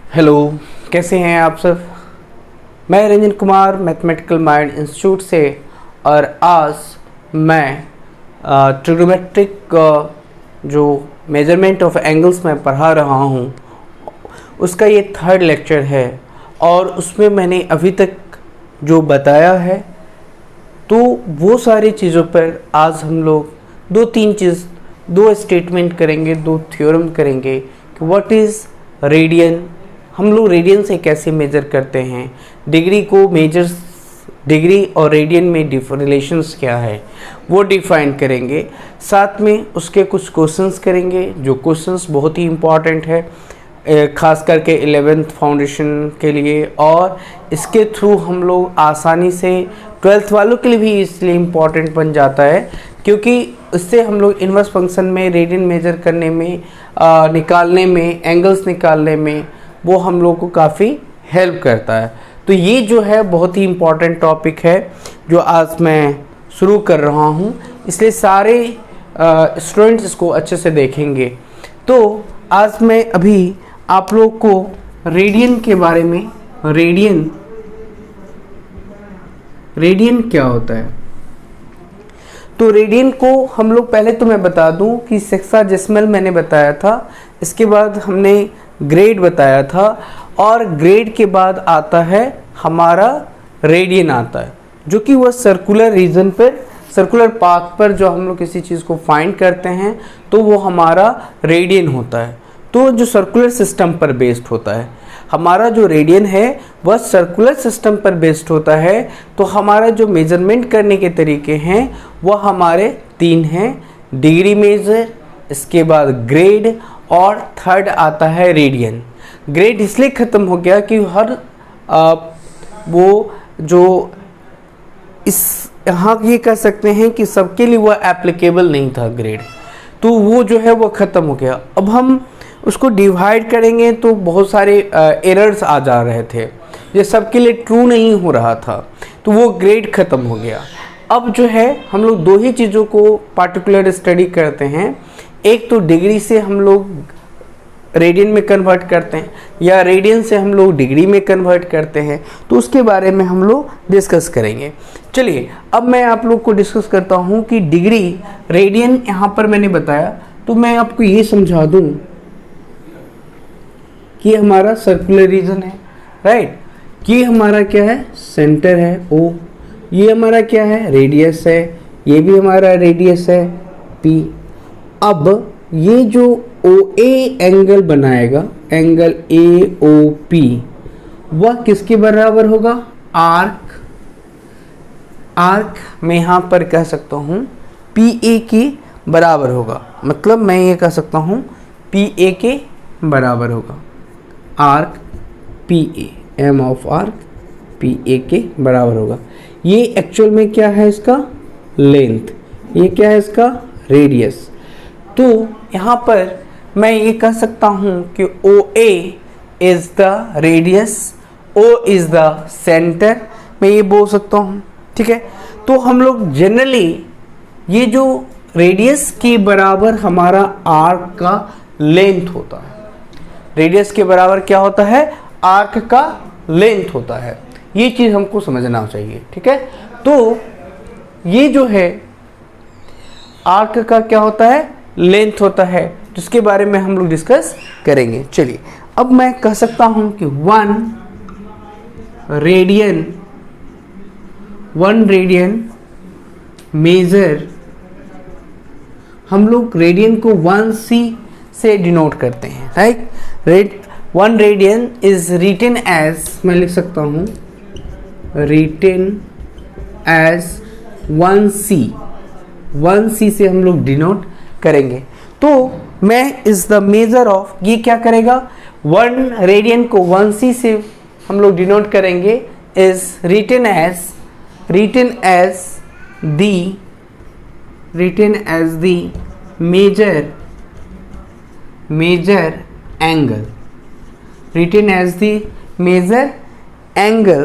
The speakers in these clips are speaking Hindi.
हेलो, कैसे हैं आप सब। मैं Ranjan Kumar mathematical mind institute से और आज मैं ट्रिग्नोमेट्रिक जो मेजरमेंट ऑफ एंगल्स में पढ़ा रहा हूँ उसका ये थर्ड लेक्चर है और उसमें मैंने अभी तक जो बताया है तो वो सारी चीज़ों पर आज हम लोग दो स्टेटमेंट करेंगे, दो थ्योरम करेंगे कि व्हाट इज़ रेडियन, हम लोग रेडियन से कैसे मेज़र करते हैं, डिग्री को मेजर्स, डिग्री और रेडियन में रिलेशंस क्या है वो डिफाइन करेंगे। साथ में उसके कुछ क्वेश्चंस करेंगे जो क्वेश्चंस बहुत ही इम्पॉर्टेंट है ख़ास करके 11th फाउंडेशन के लिए, और इसके थ्रू हम लोग आसानी से 12th वालों के लिए भी इसलिए इम्पॉर्टेंट बन जाता है क्योंकि इससे हम लोग इनवर्स फंक्शन में रेडियन मेजर करने में निकालने में, एंगल्स निकालने में वो हम लोग को काफ़ी हेल्प करता है। तो ये जो है बहुत ही इम्पॉर्टेंट टॉपिक है जो आज मैं शुरू कर रहा हूँ, इसलिए सारे स्टूडेंट्स इसको अच्छे से देखेंगे। तो आज मैं अभी आप लोग को रेडियन के बारे में, रेडियन क्या होता है, तो रेडियन को हम लोग पहले तो मैं बता दूं कि सेक्साडेसिमल मैंने बताया था, इसके बाद हमने ग्रेड बताया था और ग्रेड के बाद आता है हमारा रेडियन आता है जो कि वह सर्कुलर रीजन पर, सर्कुलर पाथ पर जो हम लोग किसी चीज़ को फाइंड करते हैं तो वो हमारा रेडियन होता है। तो जो सर्कुलर सिस्टम पर बेस्ड होता है, हमारा जो रेडियन है वह सर्कुलर सिस्टम पर बेस्ड होता है। तो हमारा जो मेजरमेंट करने के तरीके हैं वह हमारे तीन हैं, डिग्री मेजर, इसके बाद ग्रेड और थर्ड आता है रेडियन। ग्रेड इसलिए ख़त्म हो गया कि हर वो जो इस यहाँ ये कह सकते हैं कि सबके लिए वह एप्लीकेबल नहीं था ग्रेड, तो वो जो है वो ख़त्म हो गया। अब हम उसको डिवाइड करेंगे तो बहुत सारे एरर्स आ जा रहे थे, ये सबके लिए ट्रू नहीं हो रहा था, तो वो ग्रेड ख़त्म हो गया। अब जो है हम लोग दो ही चीज़ों को पार्टिकुलर स्टडी करते हैं, एक तो डिग्री से हम लोग रेडियन में कन्वर्ट करते हैं या रेडियन से हम लोग डिग्री में कन्वर्ट करते हैं, तो उसके बारे में हम लोग डिस्कस करेंगे। चलिए अब मैं आप लोग को डिस्कस करता हूँ कि डिग्री, रेडियन यहाँ पर मैंने बताया, तो मैं आपको ये समझा दूँ कि हमारा सर्कुलर रीजन है, राइट, कि हमारा क्या है, सेंटर है ओ, ये हमारा क्या है, रेडियस है, ये भी हमारा रेडियस है पी। अब ये जो ओ ए एंगल बनाएगा, एंगल ए ओ पी, वह किसके बराबर होगा, आर्क, आर्क मैं यहाँ पर कह सकता हूँ पी ए के बराबर होगा, मतलब मैं ये कह सकता हूँ पी ए के बराबर होगा, arc P A, M of arc P A के बराबर होगा। ये एक्चुअल में क्या है, इसका लेंथ, ये क्या है, इसका रेडियस। तो यहाँ पर मैं ये कह सकता हूँ कि O A is the radius, O is the centre, मैं ये बोल सकता हूँ, ठीक है। तो हम लोग जनरली ये जो रेडियस के बराबर हमारा आर्क का लेंथ होता है, रेडियस के बराबर क्या होता है, आर्क का लेंथ होता है, ये चीज़ हमको समझना चाहिए, ठीक है। तो ये जो है आर्क का क्या होता है, लेंथ होता है, जिसके बारे में हम लोग डिस्कस करेंगे। चलिए अब मैं कह सकता हूं कि वन रेडियन मेजर, हम लोग रेडियन को 1c से डिनोट करते हैं, right. 1 radian is written as, मैं लिख सकता हूं रिटन एज 1c से हम लोग डिनोट करेंगे। तो मैं इज द मेजर ऑफ, ये क्या करेगा, 1 रेडियन को 1c से हम लोग डिनोट करेंगे, is written as the major angle, written as the major angle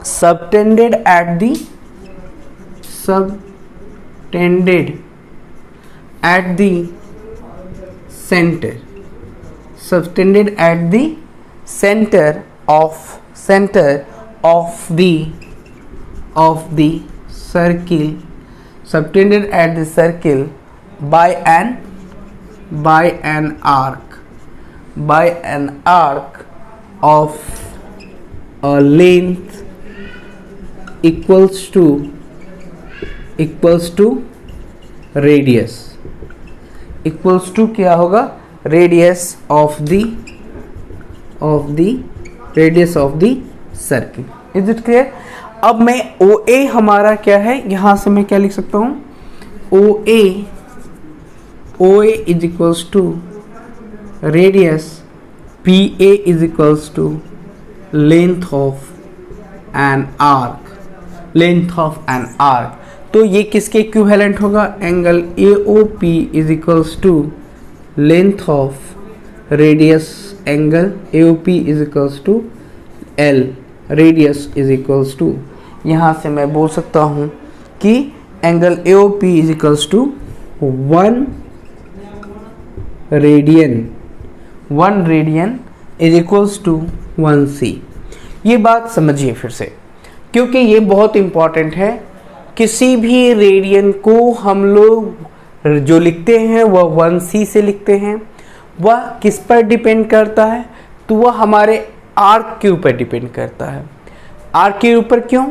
subtended at the center, subtended at the center of the circle subtended at the circle by an arc of a length equals to radius equals to क्या होगा, radius of the circle. Is it clear? अब मैं OA हमारा क्या है, यहां से मैं क्या लिख सकता हूं, OA is equals to radius, PA is equals to length of an arc. तो ये किसके इक्विवेलेंट होगा, angle AOP is equals to length of radius, angle AOP is equals to L, radius is equals to, यहाँ से मैं बोल सकता हूँ कि angle AOP is equals to 1 radian is equals to 1C. ये बात समझिए फिर से, क्योंकि ये बहुत इम्पॉर्टेंट है. किसी भी रेडियन को हम लोग जो लिखते हैं वह 1C से लिखते हैं. वह किस पर डिपेंड करता है, तो वह हमारे आर्क के ऊपर डिपेंड करता है. आर्क के ऊपर क्यों,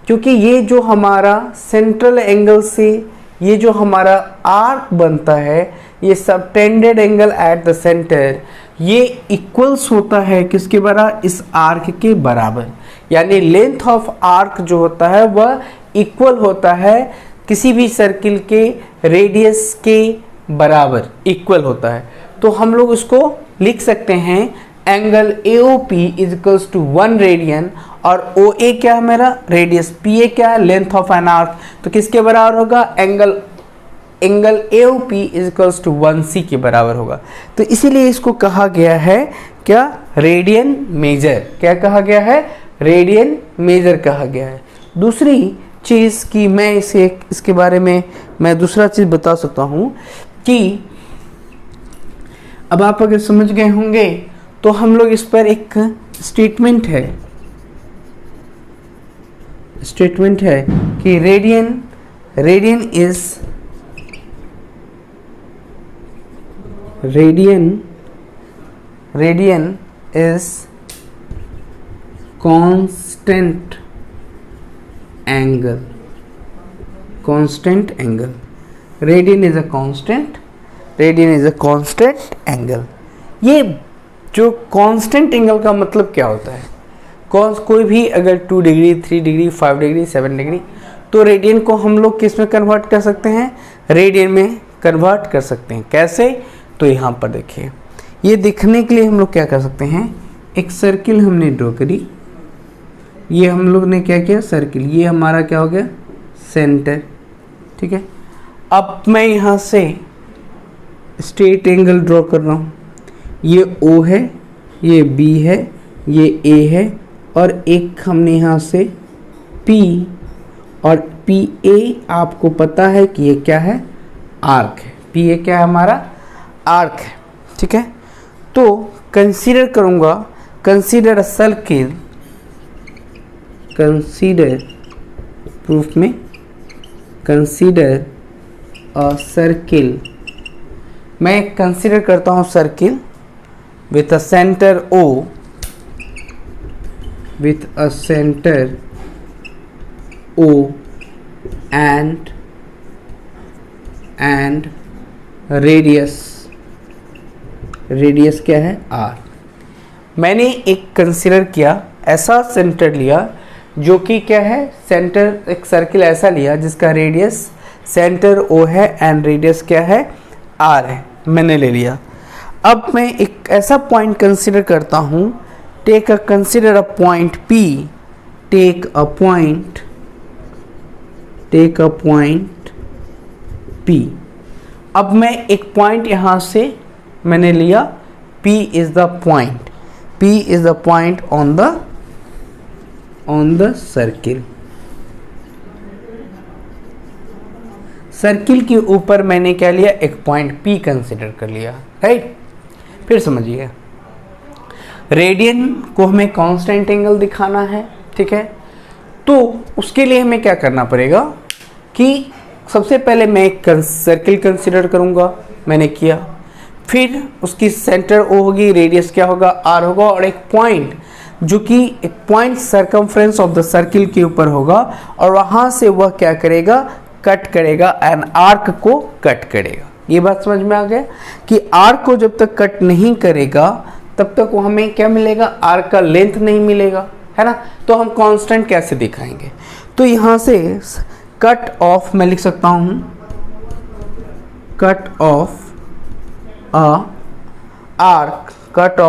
क्योंकि ये जो हमारा सेंट्रल एंगल से ये जो हमारा आर्क बनता है, ये subtended angle at the centre, ये इक्वल्स होता है किसके बराबर, इस आर्क के बराबर. यानी लेंथ ऑफ आर्क जो होता है वह इक्वल होता है किसी भी सर्किल के रेडियस के बराबर, इक्वल होता है. तो हम लोग उसको लिख सकते हैं angle AOP is equals to 1 radian और OA क्या है मेरा, रेडियस, PA क्या है, लेंथ ऑफ एन आर्क. तो किसके बराबर होगा, angle AOP is equals to 1C के बराबर होगा. तो इसीलिए इसको कहा गया है क्या, रेडियन मेजर. क्या कहा गया है, रेडियन मेजर कहा गया है. दूसरी चीज़ की मैं इसके बारे में मैं दूसरा चीज़ बता सकता हूँ कि अब आप अगर समझ गए होंगे तो हम लोग इस पर एक स्टेटमेंट है कि radian is constant angle. Radian is a constant angle. ये जो कांस्टेंट एंगल का मतलब क्या होता है, कोई भी अगर 2 डिग्री 3 डिग्री 5 डिग्री 7 डिग्री, तो रेडियन को हम लोग किस में कन्वर्ट कर सकते हैं, रेडियन में कन्वर्ट कर सकते हैं. कैसे, तो यहाँ पर देखिए, ये दिखने के लिए हम लोग क्या कर सकते हैं, एक सर्किल हमने ड्रॉ करी, ये हम लोग ने क्या किया, सर्किल, ये हमारा क्या हो गया, सेंटर. ठीक है, अब मैं यहाँ से स्ट्रेट एंगल ड्रॉ कर रहा हूँ. ये O है, ये B है, ये A है, और एक हमने यहाँ से P, और PA आपको पता है कि ये क्या है, आर्क है. PA क्या है, हमारा आर्क है. ठीक है, तो कंसीडर करूँगा, कंसीडर अ सर्किल, प्रूफ में कंसीडर अ सर्किल, मैं कंसीडर करता हूँ circle with a center O, and radius क्या है, R. मैंने एक कंसीडर किया, ऐसा सेंटर लिया जो कि क्या है, सेंटर, एक सर्किल ऐसा लिया जिसका रेडियस सेंटर O है एंड रेडियस क्या है, R है, मैंने ले लिया. अब मैं एक ऐसा पॉइंट कंसीडर करता हूँ, consider a point P, take a point P. अब मैं एक पॉइंट यहाँ से मैंने लिया, P is the point on the circle. Circle के ऊपर मैंने क्या लिया, एक पॉइंट P कंसीडर कर लिया. राइट, फिर समझिए, रेडियन को हमें कांस्टेंट एंगल दिखाना है, ठीक है। तो उसके लिए हमें क्या करना पड़ेगा कि सबसे पहले मैं एक सर्किल कंसिडर करूंगा, मैंने किया, फिर उसकी सेंटर ओ होगी, रेडियस क्या होगा, आर होगा, और एक पॉइंट जो कि एक point circumference of the circle के ऊपर होगा, और वहां से वह क्या करेगा, कट करेगा, एन आर्क को कट करेगा। ये बात समझ में आ गया कि आर्क को जब तक कट नहीं करेगा तब तक वो हमें क्या मिलेगा, आर्क का लेंथ नहीं मिलेगा, है ना। तो हम कांस्टेंट कैसे दिखाएंगे, तो यहां से कट ऑफ मैं लिख सकता हूं, cut off a arc, cut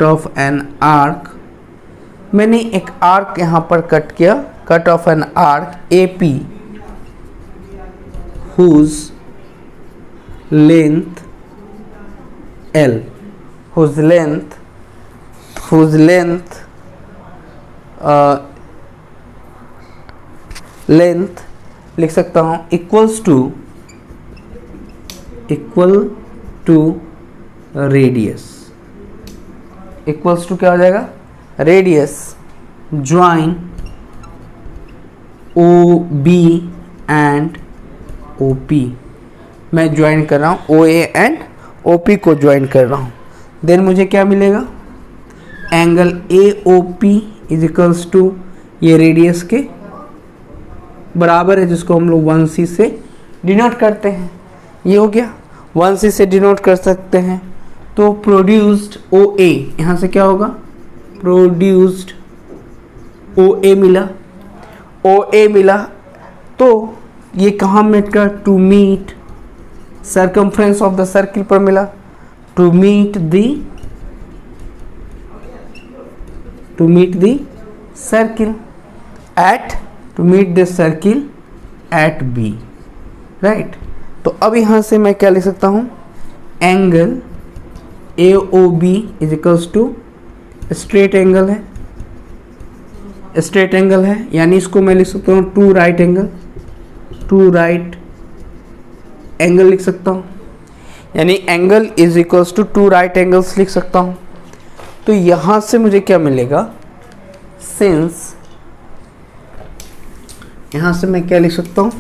off an arc, मैंने एक आर्क यहां पर कट किया, cut off an arc AP whose length L, whose length लिख सकता हूं equal to radius, equals to क्या हो जाएगा, radius join OB and OP, मैं ज्वाइन कर रहा हूँ OA एंड OP को ज्वाइन कर रहा हूँ, देन मुझे क्या मिलेगा, angle AOP is equals to ये रेडियस के बराबर है, जिसको हम लोग 1C से डिनोट करते हैं। ये हो गया, 1C से डिनोट कर सकते हैं। तो प्रोड्यूस्ड OA, यहाँ से क्या होगा, प्रोड्यूस्ड OA मिला, तो ये कहाँ मेट का, to meet circumference of the circle पर मिला, to meet the circle at B, right. तो अब यहाँ से मैं क्या लिख सकता हूँ, angle AOB is equals to straight angle है, यानी इसको मैं लिख सकता हूँ टू राइट एंगल लिख सकता हूँ, यानी angle is equals to two right angles लिख सकता हूँ। तो यहाँ से मुझे क्या मिलेगा, सिंस, यहाँ से मैं क्या लिख सकता हूँ,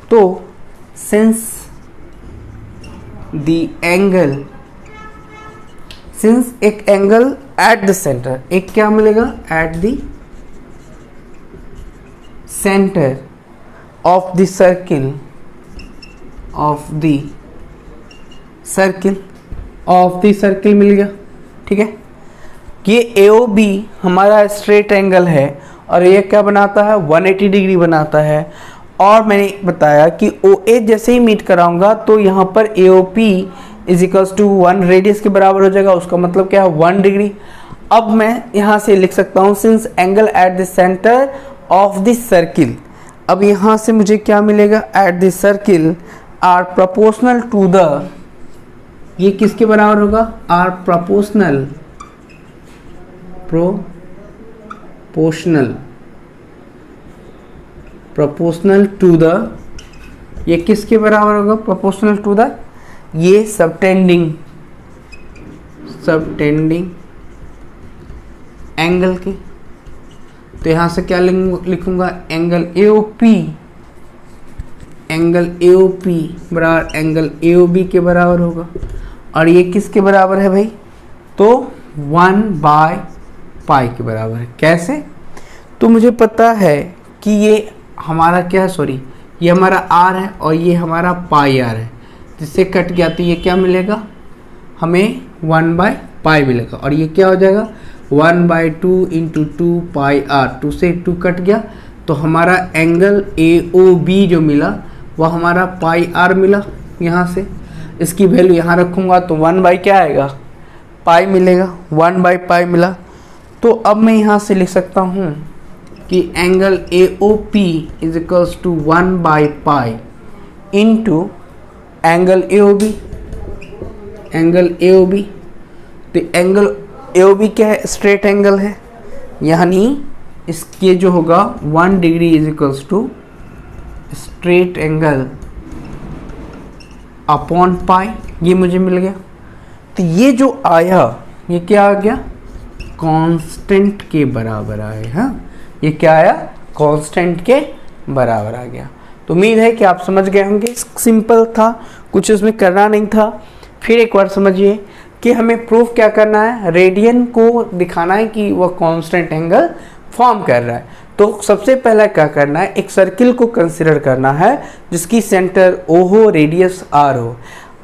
तो सिंस एक एंगल एट द सेंटर, एक क्या मिलेगा, at the centre of the circle मिल गया, ठीक है। ये AOB हमारा स्ट्रेट एंगल है और ये क्या बनाता है, 180 डिग्री बनाता है। और मैंने बताया कि OA जैसे ही मीट कराऊंगा तो यहाँ पर AOP is equals to 1 radius के बराबर हो जाएगा, उसका मतलब क्या है, 1 डिग्री। अब मैं यहाँ से लिख सकता हूँ since angle at the centre of the circle, अब यहाँ से मुझे क्या मिलेगा, at the circle are proportional to the, ये किसके बराबर होगा, आर प्रोपोर्शनल टू द, ये किसके बराबर होगा, प्रोपोर्शनल टू द, ये सबटेंडिंग एंगल के। तो यहाँ से क्या लिखूंगा, एंगल AOP बराबर एंगल AOB के बराबर होगा, और ये किसके बराबर है भाई, तो 1/π के बराबर है। कैसे, तो मुझे पता है कि ये हमारा क्या है, सॉरी ये हमारा R है और ये हमारा πr है, जिससे कट गया तो ये क्या मिलेगा, हमें 1/π मिलेगा, और ये क्या हो जाएगा 1/2 इंटू 2πr, 2 से 2 कट गया, तो हमारा एंगल AOB जो मिला वह हमारा πr मिला। यहाँ से इसकी वैल्यू यहाँ रखूँगा तो 1 क्या आएगा, पाई मिलेगा, 1/π मिला। तो अब मैं यहाँ से लिख सकता हूँ कि angle AOP is equals to 1/π into angle AOB। तो एंगल AOB क्या है, स्ट्रेट एंगल है, यानी इसके जो होगा 1 degree is equals to straight angle upon pi, ये मुझे मिल गया। तो ये जो आया ये क्या आ गया, कांस्टेंट के बराबर आया। हाँ, ये क्या आया, कांस्टेंट के बराबर आ गया। तो उम्मीद है कि आप समझ गए होंगे। सिंपल था, कुछ इसमें करना नहीं था। फिर एक बार समझिए कि हमें प्रूफ क्या करना है, रेडियन को दिखाना है कि वह कांस्टेंट एंगल फॉर्म कर रहा है। तो सबसे पहले क्या करना है, एक सर्किल को कंसिडर करना है जिसकी सेंटर O हो, रेडियस R हो।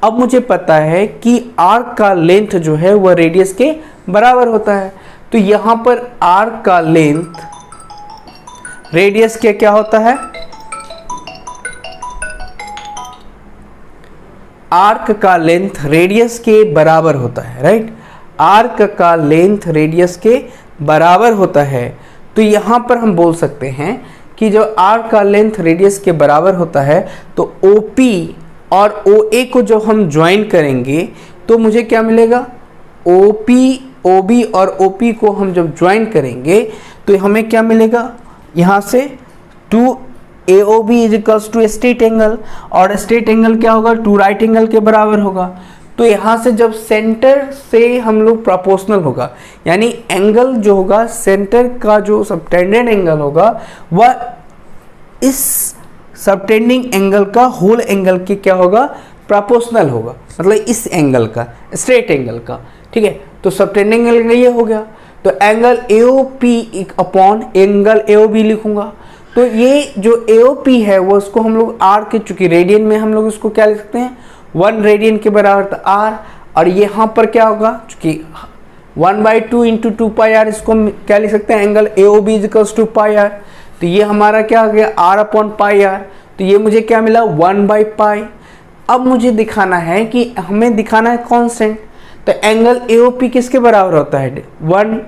अब मुझे पता है कि आर्क का लेंथ जो है वह रेडियस के बराबर होता है। तो यहाँ पर आर्क का लेंथ रेडियस के क्या होता है, आर्क का लेंथ रेडियस के बराबर होता है, राइट। आर्क का लेंथ रेडियस के बराबर होता है। तो यहाँ पर हम बोल सकते हैं कि जो आर्क का लेंथ रेडियस के बराबर होता है तो OP और OA को जो हम ज्वाइन करेंगे तो मुझे क्या मिलेगा, OP, OB और OP को हम जब ज्वाइन करेंगे तो हमें क्या मिलेगा, यहाँ से 2AOB is equals to straight angle, और स्ट्रेट एंगल क्या होगा, 2 राइट एंगल के बराबर होगा। तो यहाँ से जब सेंटर से हम लोग प्रोपोर्शनल होगा, यानी एंगल जो होगा सेंटर का जो सबटेंडेड एंगल होगा वह इस सबटेंडिंग एंगल का होल एंगल के क्या होगा, प्रोपोर्शनल होगा, मतलब इस एंगल का, स्ट्रेट एंगल का, ठीक है। तो सबटेंडिंग एंगल ये हो गया। तो angle AOP upon angle AOB लिखूंगा। तो ये जो AOP है वो उसको हम लोग R के, चूंकि रेडियन में हम लोग इसको क्या लिख सकते हैं, 1 रेडियन के बराबर तो R, और यहाँ पर क्या होगा, चूंकि 1/2 इंटू 2 पाई R, इसको क्या लिख सकते हैं, angle AOB is equals to pi R। तो ये हमारा क्या हो गया, R अपॉन पाई R। तो ये मुझे क्या मिला, 1/पाई। अब मुझे दिखाना है कि हमें दिखाना है कांस्टेंट। तो एंगल AOP किसके बराबर होता है, 1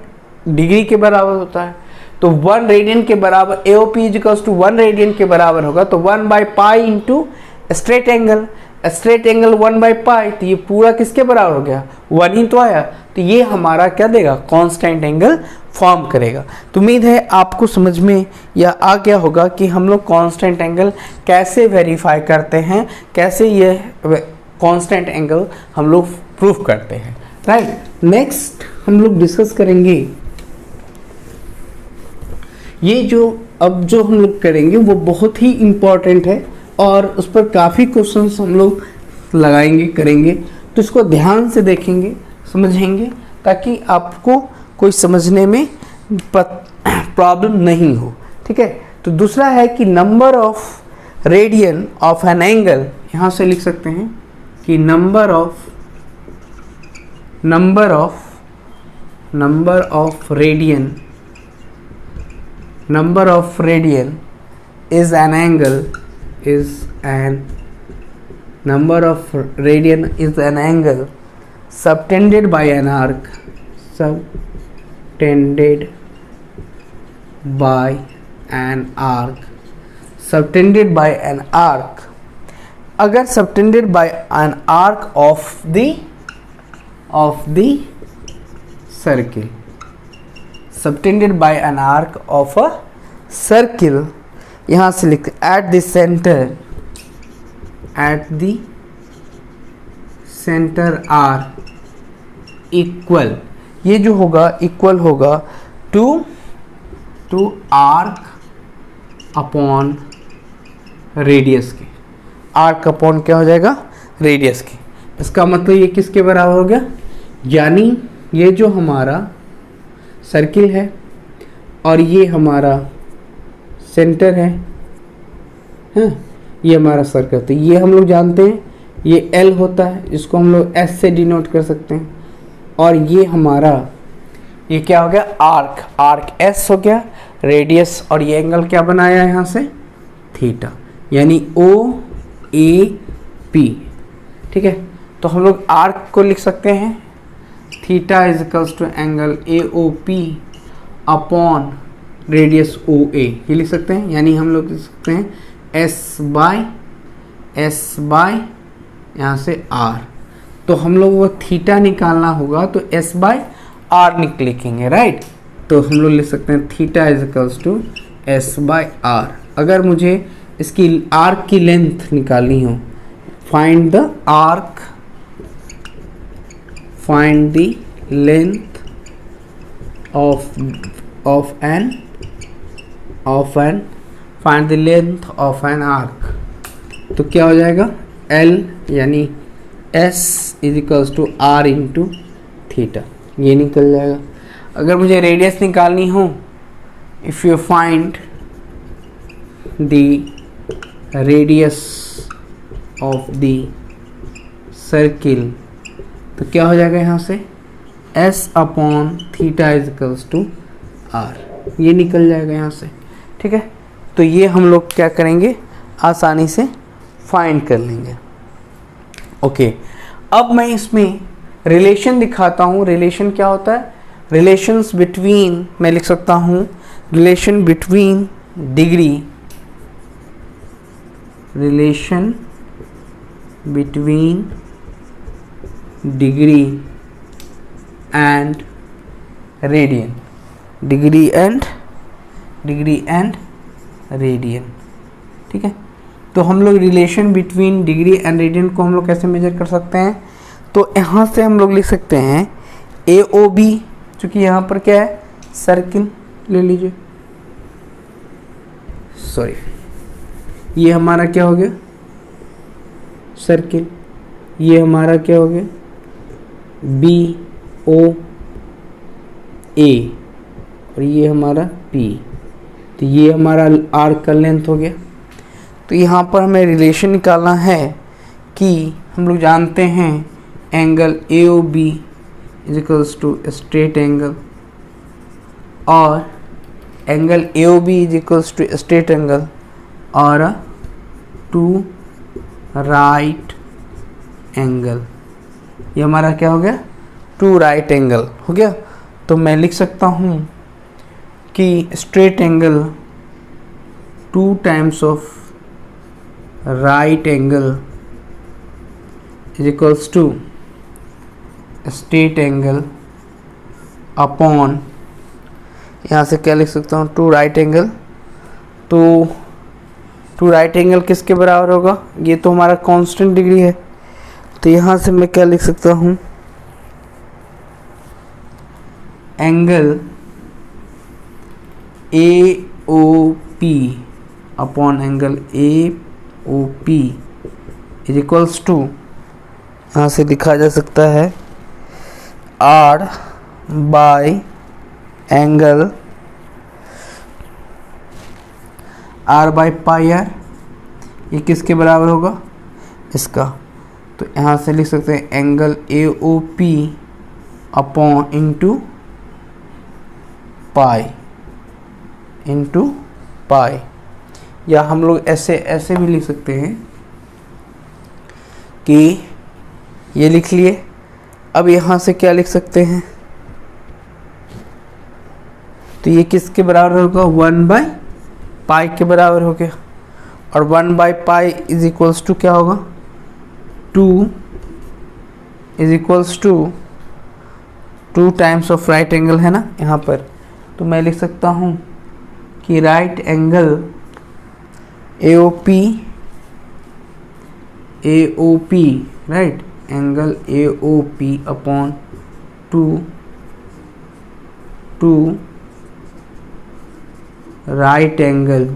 डिग्री के बराबर होता है। तो 1 रेडियन के बराबर AOP is equals to 1 radian के बराबर होगा। तो 1/पाई into straight angle, straight angle 1/पाई, तो ये पूरा किसके बराबर हो गया, 1 ही तो आया। तो ये हमारा क्या देगा, कांस्टेंट एंगल फॉर्म करेगा। तो उम्मीद है आपको समझ में या आ गया होगा कि हम लोग कांस्टेंट एंगल कैसे वेरीफाई करते हैं, कैसे ये कांस्टेंट एंगल हम लोग प्रूफ करते हैं, राइट। नेक्स्ट हम लोग डिस्कस करेंगे ये जो अब जो हम लोग करेंगे वो बहुत ही इम्पोर्टेंट है और उस पर काफ़ी क्वेश्चंस हम लोग लगाएंगे, करेंगे। तो इसको ध्यान से देखेंगे, समझेंगे, ताकि आपको कोई समझने में प्रॉब्लम नहीं हो, ठीक है। तो दूसरा है कि number of radian of an angle, यहाँ से लिख सकते हैं कि number of radian is an angle subtended by an arc, subtended by an arc। अगर subtended by an arc of the circle, subtended by an arc of a circle, यहाँ से लिखते at the center R equal, ये जो होगा इक्वल होगा टू आर्क अपॉन रेडियस के। आर्क अपॉन क्या हो जाएगा, रेडियस के। इसका मतलब ये किसके बराबर हो गया, यानी ये जो हमारा सर्किल है और ये हमारा सेंटर है, हाँ, ये हमारा सर्कल। तो ये हम लोग जानते हैं ये L होता है, इसको हम लोग S से डिनोट कर सकते हैं। और ये हमारा ये क्या हो गया, आर्क S हो गया, रेडियस, और ये एंगल क्या बनाया यहाँ से, थीटा, यानी OAP, ठीक है। तो हम लोग आर्क को लिख सकते हैं theta is equals to angle AOP upon radius OA, ये लिख सकते हैं। यानी हम लोग लिख सकते हैं S बाय यहाँ से R। तो हम लोग वो थीटा निकालना होगा तो S/R लिखेंगे, राइट। तो हम लोग लिख सकते हैं theta is equals to S/R। अगर मुझे इसकी आर्क की लेंथ निकालनी हो find the arc, find the length of an find the length of an arc। तो क्या हो जाएगा, L यानी S is equals to R into theta, ये निकल जाएगा। अगर मुझे रेडियस निकालनी हो, if you find the radius of the circle, तो क्या हो जाएगा यहाँ से, S upon theta is equals to R, ये निकल जाएगा यहाँ से। ठीक है, तो ये हम लोग क्या करेंगे, आसानी से फाइंड कर लेंगे। ओके, अब मैं इसमें रिलेशन दिखाता हूँ। रिलेशन क्या होता है, रिलेशंस बिटवीन, मैं लिख सकता हूँ relation between degree, relation between degree and radian, degree and radian. ठीक है, तो हम लोग relation between degree and radian को हम लोग कैसे मेजर कर सकते हैं, तो यहाँ से हम लोग लिख सकते हैं AOB, चूँकि यहाँ पर क्या है, सर्किल ले लीजिए, सॉरी ये हमारा क्या हो गया, सर्किल, ये हमारा क्या हो गया, BOA, और ये हमारा P, तो ये हमारा आर्क का लेंथ हो गया। तो यहाँ पर हमें रिलेशन निकालना है कि हम लोग जानते हैं angle AOB is equals to straight angle, और angle AOB is equals to straight angle और टू राइट एंगल, ये हमारा क्या हो गया, टू राइट एंगल हो गया। तो मैं लिख सकता हूँ कि straight angle 2 times of right angle is equals to straight angle upon, यहाँ से क्या लिख सकता हूँ, 2 राइट एंगल। तो 2 राइट एंगल किसके बराबर होगा, ये तो हमारा कांस्टेंट डिग्री है, तो यहाँ से मैं क्या लिख सकता हूँ, angle AOP upon angle AOP is equals to, यहाँ से लिखा जा सकता है R by angle R by pi R, ये किसके बराबर होगा, इसका। तो यहाँ से लिख सकते हैं angle AOP upon into pi, या हम लोग ऐसे भी लिख सकते हैं कि ये लिख लिए। अब यहाँ से क्या लिख सकते हैं, तो ये किसके बराबर होगा, 1 बाई पाई के बराबर हो गया, और 1 by pi is equals to क्या होगा, 2 is equals to 2 times of right angle है ना यहाँ पर। तो मैं लिख सकता हूँ कि right angle AOP right angle AOP upon 2 right angle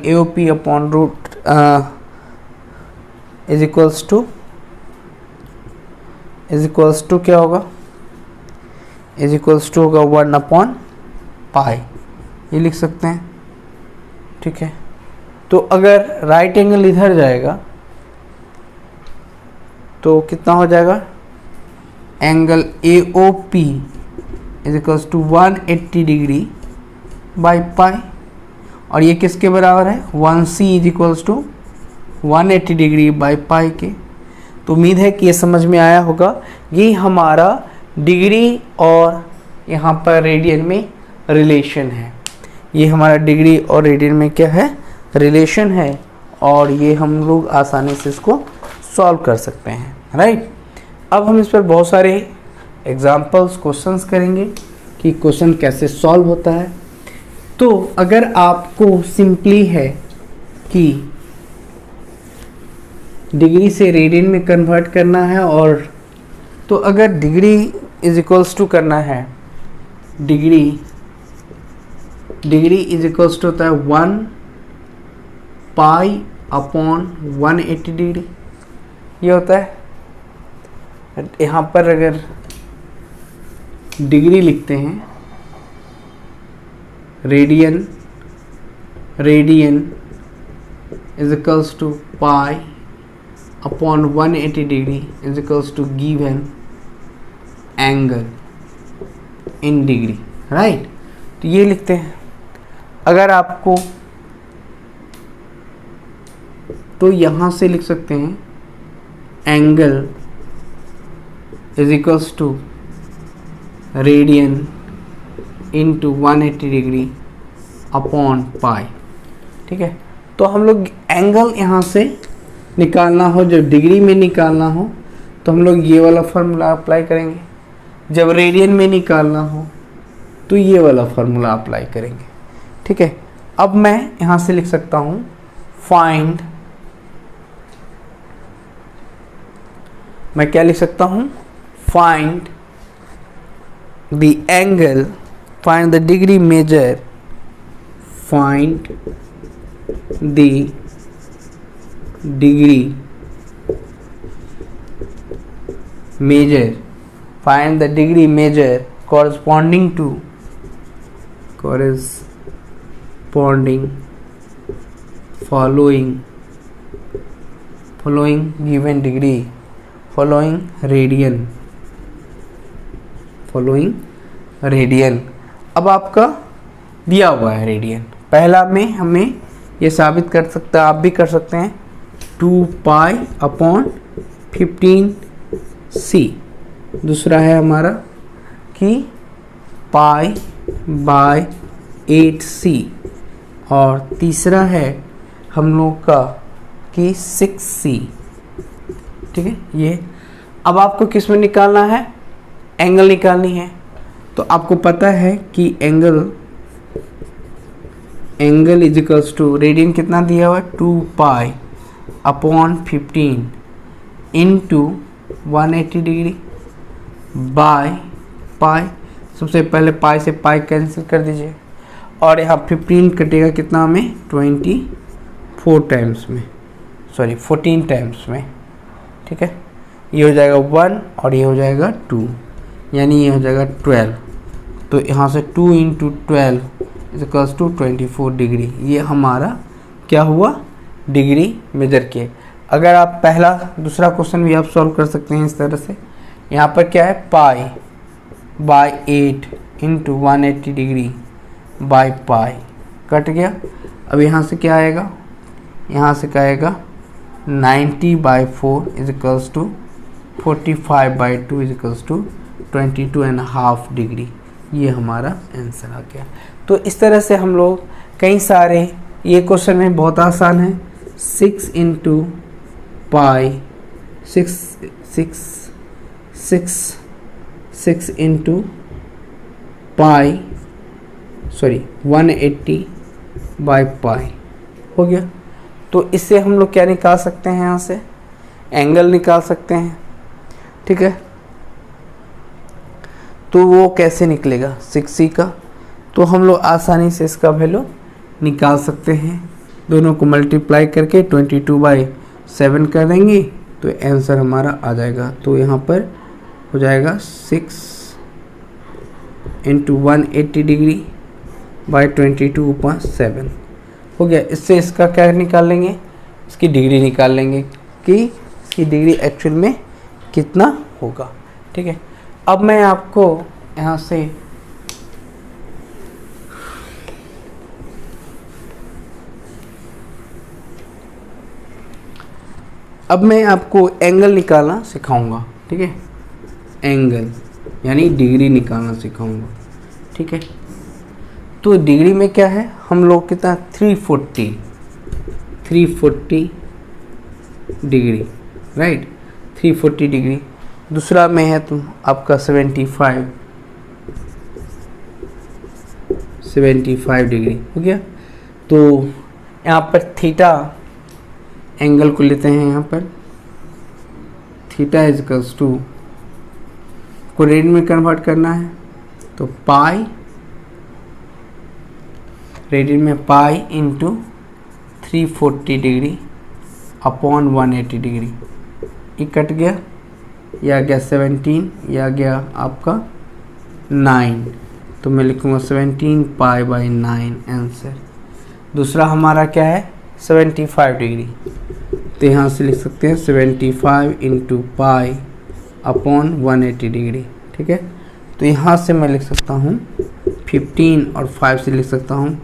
AOP upon root is equals to क्या होगा, इज इक्वल्स टू होगा 1 अपॉन पाई, ये लिख सकते हैं। ठीक है, तो अगर राइट एंगल इधर जाएगा तो कितना हो जाएगा, angle AOP is equals to 180 degree by pi, और ये किसके बराबर है, 1C is equals to 180 degree by pi के। तो उम्मीद है कि ये समझ में आया होगा। ये हमारा डिग्री और यहाँ पर रेडियन में रिलेशन है, ये हमारा डिग्री और रेडियन में क्या है, रिलेशन है, और ये हम लोग आसानी से इसको सॉल्व कर सकते हैं। राइट, अब हम इस पर बहुत सारे एग्जाम्पल्स क्वेश्चंस करेंगे कि क्वेश्चन कैसे सॉल्व होता है। तो अगर आपको सिंपली है कि डिग्री से रेडियन में कन्वर्ट करना है। और तो अगर डिग्री इज इक्वल्स टू करना है, डिग्री इज इक्वल्स टू होता है 1 पाई अपॉन 180 डिग्री, ये होता है। यहाँ पर अगर डिग्री लिखते हैं, radian is equals to pi upon 180 degree is equals to given angle in degree, right. तो ये लिखते हैं। अगर आपको तो यहाँ से लिख सकते हैं angle is equals to radian into 180 degree upon pi, ठीक है। तो हम लोग एंगल यहाँ से निकालना हो, जब डिग्री में निकालना हो तो हम लोग ये वाला फार्मूला अप्लाई करेंगे, जब रेडियन में निकालना हो तो ये वाला फार्मूला अप्लाई करेंगे, ठीक है। अब मैं यहाँ से लिख सकता हूँ फाइंड, मैं क्या लिख सकता हूँ, find the angle, find the degree measure, find the degree measure, find the degree measure corresponding following given degree, following radian। अब आपका दिया हुआ है रेडियन, पहला में हमें ये साबित कर सकता है, आप भी कर सकते हैं, 2 पाई अपॉन 15c। दूसरा है हमारा कि पाई बाय 8c। और तीसरा है हम लोग का कि 6c, ठीक है। ये अब आपको किस में निकालना है, एंगल निकालनी है। तो आपको पता है कि angle is equals to, radian कितना दिया हुआ है, 2 pi upon 15 into 180 degree by pi. सबसे पहले पाई से पाई कैंसिल कर दीजिए, और यहाँ 15 कटेगा कितना में, 14 टाइम्स में, ठीक है। ये हो जाएगा 1 और ये हो जाएगा 2, यानी ये हो जाएगा 12। तो यहाँ से 2 into 12 is equals to 24 degree. ये हमारा क्या हुआ, डिग्री मेजर किए। अगर आप पहला दूसरा क्वेश्चन भी आप सॉल्व कर सकते हैं इस तरह से। यहाँ पर क्या है, pi by 8 into 180 degree by pi, cut गया। अब यहाँ से क्या आएगा, यहाँ से क्या आएगा, 90/4 is equals to 45/2 is equals to 22.5 degree. ये हमारा आंसर आ गया। तो इस तरह से हम लोग कई सारे, ये क्वेश्चन में बहुत आसान है, 6 इंटू पाई 6 इंटू पाई 180/पाई हो गया। तो इससे हम लोग क्या निकाल सकते हैं, यहाँ से एंगल निकाल सकते हैं, ठीक है। तो वो कैसे निकलेगा 6c का, तो हम लोग आसानी से इसका वैल्यू निकाल सकते हैं। दोनों को मल्टीप्लाई करके 22/7 कर देंगे तो आंसर हमारा आ जाएगा। तो यहाँ पर हो जाएगा 6 इंटू 180 डिग्री बाई 22/7 हो गया। इससे इसका क्या निकाल लेंगे, इसकी डिग्री निकाल लेंगे कि इसकी डिग्री एक्चुअल में कितना होगा, ठीक है। अब मैं आपको यहाँ से एंगल निकालना सिखाऊंगा, ठीक है। एंगल यानी डिग्री निकालना सिखाऊंगा, ठीक है। तो डिग्री में क्या है, हम लोग कितना 340 डिग्री, राइट, 340 डिग्री। दूसरा में है तो आपका 75 डिग्री हो गया। तो यहाँ पर थीटा एंगल को लेते हैं, यहाँ पर थीटा इजकल्स टू, को रेडियन में कन्वर्ट करना है तो पाई, रेडियन में pi into 340 degree upon 180 degree, ये कट गया, ये आ गया 17, ये आ गया आपका 9, तो मैं लिखूँगा 17 पाई बाई 9 आंसर। दूसरा हमारा क्या है 75 डिग्री, तो यहाँ से लिख सकते हैं 75 इंटू पाई अपॉन 180 डिग्री, ठीक है। तो यहाँ से मैं लिख सकता हूँ 15 और 5 से लिख सकता हूँ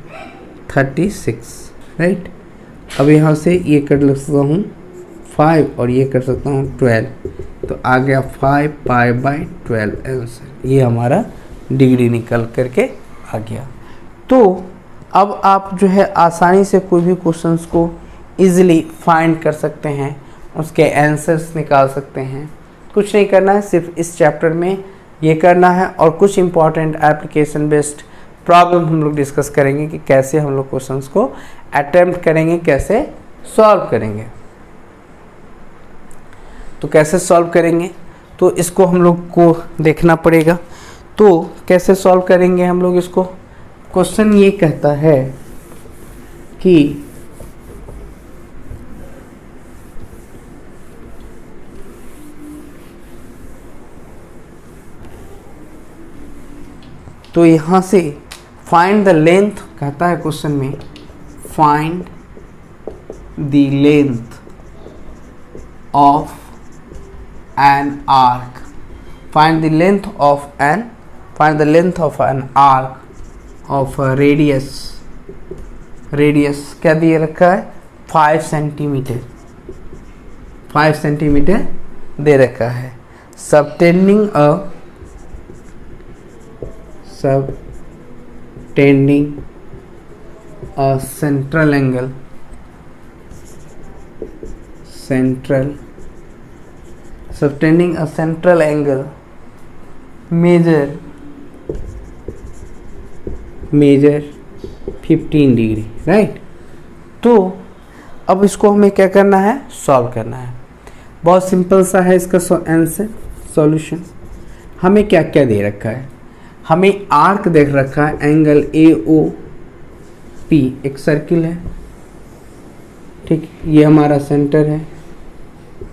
36, राइट। अब यहाँ से ये कर लिख सकता हूँ 5 और ये कर सकता हूँ 12, तो आ गया 5 पाई बाई 12 आंसर। ये हमारा डिग्री निकल करके आ गया। तो अब आप जो है आसानी से कोई भी क्वेश्चंस को इजीली फाइंड कर सकते हैं, उसके आंसर्स निकाल सकते हैं। कुछ नहीं करना है, सिर्फ इस चैप्टर में ये करना है और कुछ इंपॉर्टेंट एप्लीकेशन बेस्ड प्रॉब्लम हम लोग डिस्कस करेंगे कि कैसे हम लोग क्वेश्चंस को अटेम्प्ट करेंगे, कैसे सॉल्व करेंगे। तो कैसे सॉल्व करेंगे, तो इसको हम लोग को देखना पड़ेगा। तो कैसे सॉल्व करेंगे हम लोग इसको, क्वेश्चन ये कहता है कि तो यहाँ से फाइंड द लेंथ कहता है क्वेश्चन में, find the length of an arc, find the length of an, find the length of an arc of radius, radius क्या दिए रखा है 5 सेंटीमीटर, 5 सेंटीमीटर दे रखा है। Subtending a central angle, subtending a central angle, measure 15 degree, right. तो अब इसको हमें क्या करना है, सॉल्व करना है। बहुत सिंपल सा है इसका आंसर, सॉल्यूशन। हमें क्या क्या दे रखा है, हमें आर्क देख रखा है, एंगल AOP, एक सर्किल है, ठीक, ये हमारा सेंटर है,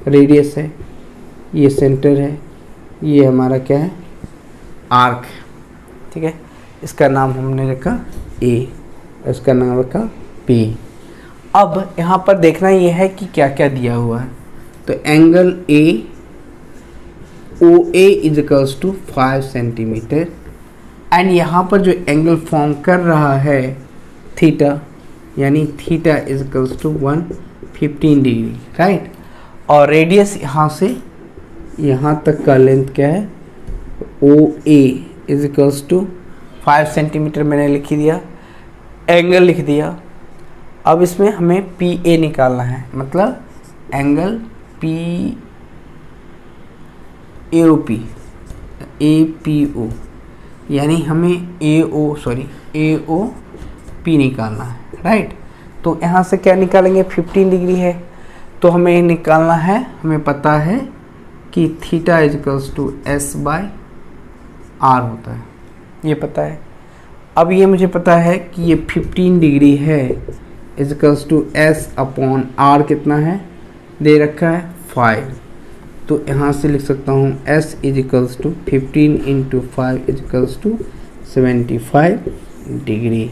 रेडियस है, ये सेंटर है, ये हमारा क्या है आर्क है, ठीक है। इसका नाम हमने रखा A, इसका नाम रखा P। अब यहाँ पर देखना ये है कि क्या क्या दिया हुआ है। तो angle OA is equals to 5 centimetre, and यहाँ पर जो एंगल फॉर्म कर रहा है थीटा, यानी theta is equals to 115 degree, right. और रेडियस यहाँ से यहाँ तक का लेंथ क्या है OA is equals to 5 centimetre मैंने लिख दिया, एंगल लिख दिया। अब इसमें हमें PA निकालना है, मतलब एंगल APO, यानी हमें AOP निकालना है, राइट। तो यहाँ से क्या निकालेंगे 15 डिग्री है, तो हमें निकालना है, हमें पता है कि theta is equals to S/R होता है, ये पता है। अब ये मुझे पता है कि ये 15 डिग्री है, इज इक्वल्स टू S/R कितना है दे रखा है 5, तो यहाँ से लिख सकता हूँ S is equals to 15 into 5 is equals to 75 degree,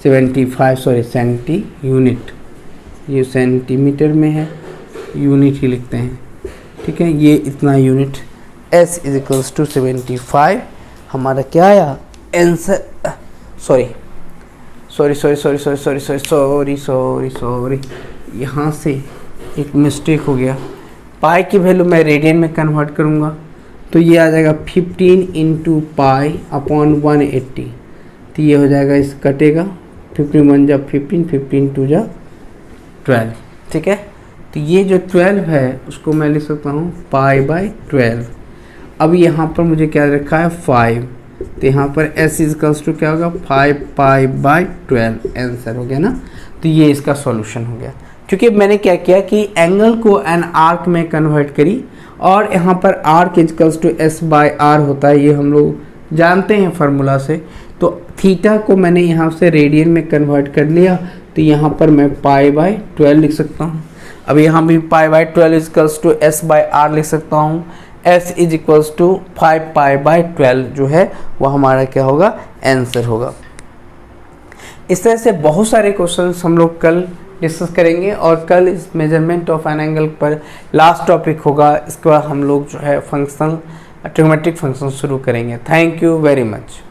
75 sorry centi unit, ये सेंटीमीटर में है, यूनिट ही लिखते हैं, ठीक है। ये इतना unit S is equals to 75, हमारा क्या आया आंसर, सॉरी, यहाँ से एक मिस्टेक हो गया, पाई की वैल्यू मैं रेडियन में कन्वर्ट करूँगा, तो ये आ जाएगा 15 इंटू पाई अपॉन 180, तो ये हो जाएगा, इस कटेगा 51 जा 15, 15 2 जा 12, ठीक है। तो ये जो 12 है उसको मैं लिख सकता हूँ पाई बाई 12। अब यहाँ पर मुझे क्या रखा है 5, तो यहाँ पर S इक्वल्स टू क्या होगा 5 पाई बाई 12 आंसर हो गया ना। तो ये इसका सॉल्यूशन हो गया, क्योंकि मैंने क्या किया कि एंगल को एन आर्क में कन्वर्ट करी और यहाँ पर r के equals to S by R होता है, ये हम लोग जानते हैं फार्मूला से। तो थीटा को मैंने यहाँ से रेडियन में कन्वर्ट कर लिया, तो यहाँ पर मैं पाई बाय 12 लिख सकता हूँ। अब यहाँ भी pi by 12 equals to S by R लिख सकता हूँ। s is equals to 5 pi by 12 जो है वो हमारा क्या होगा, आंसर होगा। इस तरह से बहुत सारे क्वेश्चंस हम लोग कल डिस्कस करेंगे, और कल इस मेजरमेंट ऑफ एन एंगल पर लास्ट टॉपिक होगा। इसके बाद हम लोग जो है फंक्शनल ट्रिग्नोमेट्रिक फंक्शन शुरू करेंगे। Thank you very much.